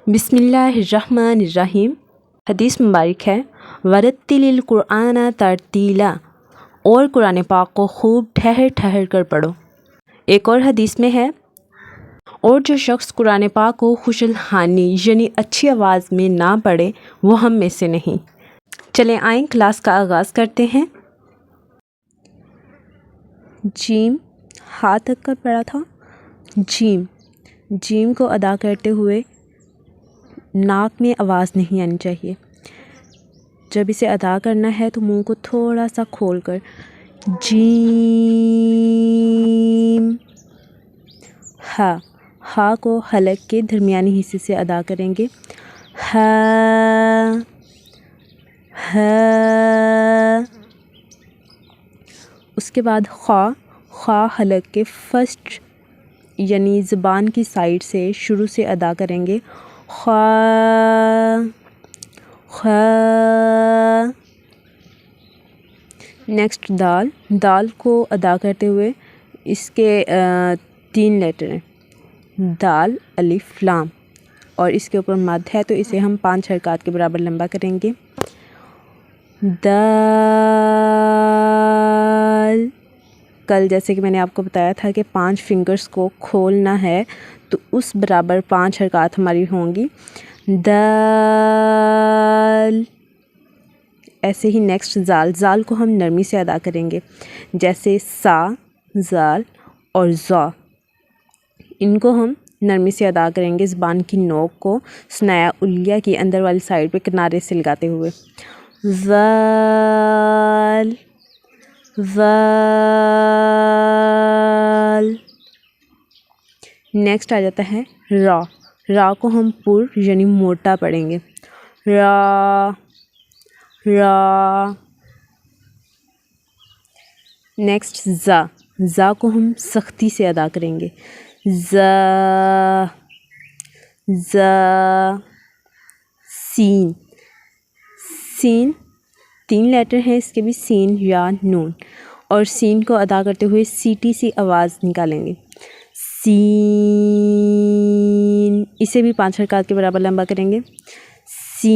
बिस्मिल्लाहिर्रहमानिर्रहीम। हदीस मुबारक है, वरत्तिलिल कुरआना तरतीला, और कुरान पाक को खूब ठहर ठहर कर पढ़ो। एक और हदीस में है, और जो शख्स कुरान पाक को खुशलहानी यानी अच्छी आवाज़ में ना पढ़े वो हम में से नहीं। चलें आएँ क्लास का आगाज़ करते हैं। जीम हा तक कर पढ़ा था। जीम जीम को अदा करते हुए नाक में आवाज़ नहीं आनी चाहिए। जब इसे अदा करना है तो मुंह को थोड़ा सा खोलकर जीम। हा को हलक के दरमियानी हिस्से से अदा करेंगे। हा उसके बाद खा हलक के फर्स्ट यानी ज़ुबान की साइड से शुरू से अदा करेंगे। खा नेक्स्ट दाल को अदा करते हुए इसके 3 लेटर हैं, दाल अलिफ लाम, और इसके ऊपर मद है तो इसे हम 5 हरकत के बराबर लंबा करेंगे। दाल कल जैसे कि मैंने आपको बताया था कि 5 फिंगर्स को खोलना है तो उस बराबर 5 हरकत हमारी होंगी। दाल। ऐसे ही नेक्स्ट जाल को हम नरमी से अदा करेंगे, जैसे सा, जाल और ज़ा, इनको हम नरमी से अदा करेंगे ज़बान की नोक को स्नाया उलिया की अंदर वाली साइड पे किनारे से लगाते हुए। ज़ाल ज़ाल। नेक्स्ट आ जाता है रा को हम पुर यानी मोटा पढ़ेंगे। रा। नेक्स्ट ज़ा को हम सख्ती से अदा करेंगे। ज़ा। सीन 3 लेटर हैं इसके भी, सीन या नून, और सीन को अदा करते हुए सीटी सी आवाज़ निकालेंगे। सीन। इसे भी 5 हरकत के बराबर लंबा करेंगे। सीन।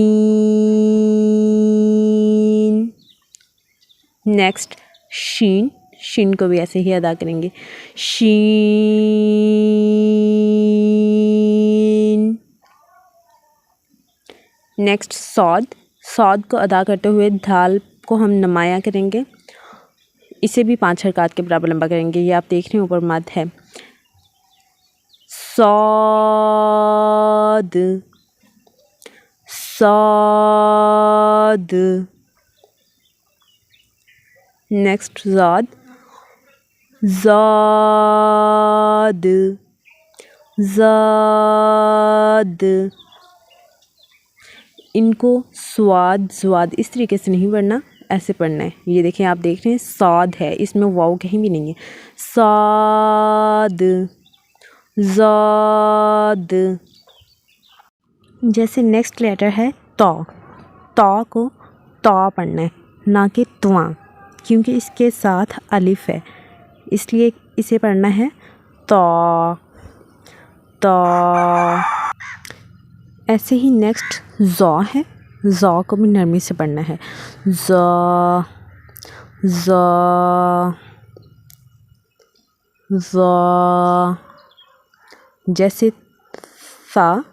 नेक्स्ट शीन को भी ऐसे ही अदा करेंगे। शीन। नेक्स्ट सौद को अदा करते हुए धाल को हम नमाया करेंगे, इसे भी 5 हरकत के बराबर लंबा करेंगे। ये आप देख रहे हैं ऊपर मद है। सौद। नेक्स्ट ज़ाद। इनको स्वाद इस तरीके से नहीं पढ़ना, ऐसे पढ़ना है। ये देखें, आप देख रहे हैं साद है, इसमें वाव कहीं भी नहीं है। साद ज़ाद। जैसे नेक्स्ट लेटर है तो को तो पढ़ना है, ना कि त्वा, क्योंकि इसके साथ अलिफ है, इसलिए इसे पढ़ना है तो। ऐसे ही नेक्स्ट ज़ा है, ज़ा को भी नरमी से पढ़ना है। ज़ा। जैसे सा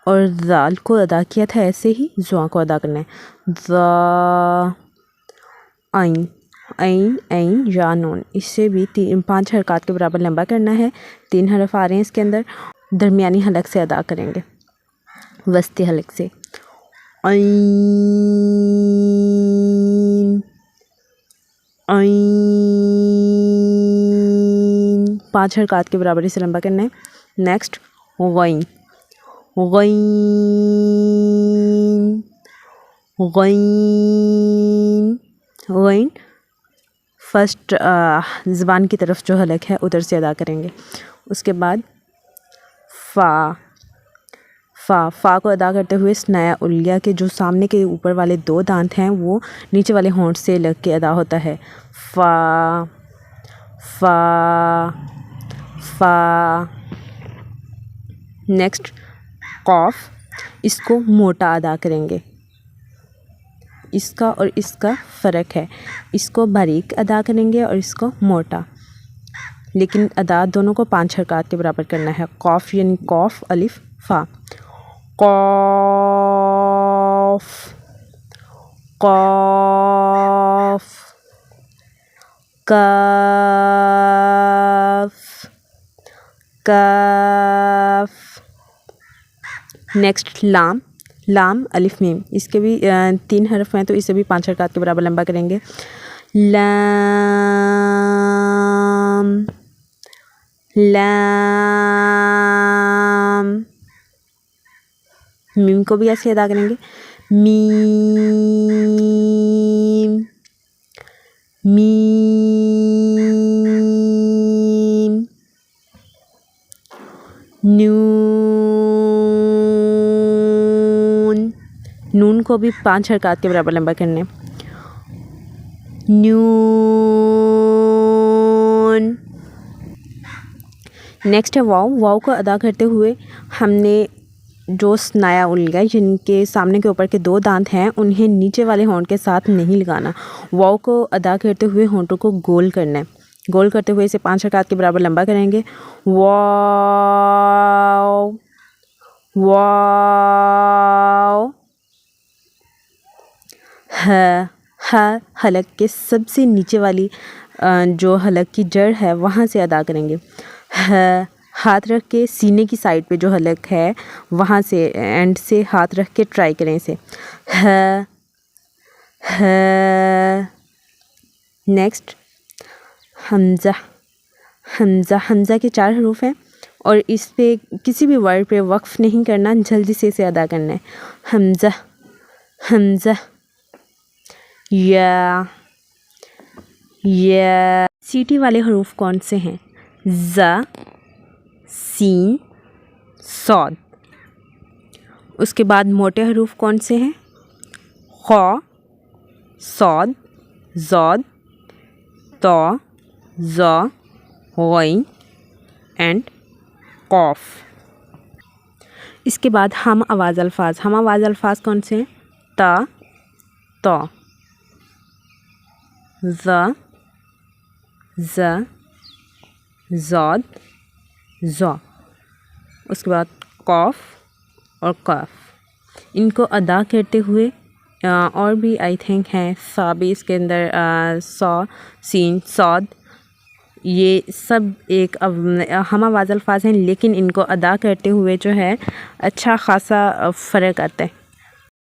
और दाल को अदा किया था ऐसे ही ज़ा को अदा करना है। ज़ा। ऐन या नून, इससे भी 5 हरकत के बराबर लंबा करना है। 3 हरफ आ रहे हैं इसके अंदर, दरमियानी हलक से अदा करेंगे, वस्ती हलक से। ऐन 5 हरकत के बराबर इसे लंबा करना है। नेक्स्ट गैन फर्स्ट ज़बान की तरफ जो हलक है उधर से अदा करेंगे। उसके बाद फ़ा को अदा करते हुए स्नाया उलिया के जो सामने के ऊपर वाले 2 दांत हैं वो नीचे वाले होंठ से लग के अदा होता है। फ़ा। नेक्स्ट इसको मोटा अदा करेंगे। इसका और इसका फ़र्क है, इसको बारीक अदा करेंगे और इसको मोटा, लेकिन अदा दोनों को 5 हरकत के बराबर करना है। कौफ यानी कौफ अलिफ फ़ा, कौफ कौफ, काफ काफ। नेक्स्ट लाम, लाम अलिफ मीम, इसके भी 3 हरफ हैं तो इसे भी 5 हरकत के बराबर लंबा करेंगे। लाम लाम, मीम को भी ऐसे अदा करेंगे। मीम मीम, नून, नून को भी 5 हरकत के बराबर लंबा करने। नून। नेक्स्ट है वाव, वाव को अदा करते हुए हमने जो स्नाया उल्गा जिनके सामने के ऊपर के 2 दांत हैं उन्हें नीचे वाले होंठ के साथ नहीं लगाना। वाव को अदा करते हुए होंठों को गोल करना है। गोल करते हुए इसे 5 हरकत के बराबर लंबा करेंगे। वाव वाव। ह हलक के सबसे नीचे वाली जो हलक की जड़ है वहाँ से अदा करेंगे। हाथ रख के सीने की साइड पे जो हलक है वहाँ से एंड से हाथ रख के ट्राई करें इसे। नेक्स्ट हमज़ा, हमज़ा, हमज़ा के 4 हरूफ हैं और इस पे किसी भी वर्ड पे वक्फ नहीं करना, जल्दी से इसे अदा करना है। हमज़ा हमज़ा, या सीटी वाले हरूफ कौन से हैं? ज़, सीन, सौद। उसके बाद मोटे हरूफ कौन से हैं? ख़, सौद, ज़ौद, तो, ज़, ग़ैन एंड क़ाफ। इसके बाद हम आवाज़ अल्फाज, हम आवाज़ अल्फाज कौन से हैं? ता, तो, ज़, ज़, ज़ौद, ज़ौ। उसके बाद क़ाफ और क़ाफ। इनको अदा करते हुए और भी आई थिंक हैं सा भी इसके अंदर, सौ, सीन, सौद, ये सब एक हम आवाज़ अल्फाज हैं, लेकिन इनको अदा करते हुए जो है अच्छा ख़ासा फ़र्क आता है।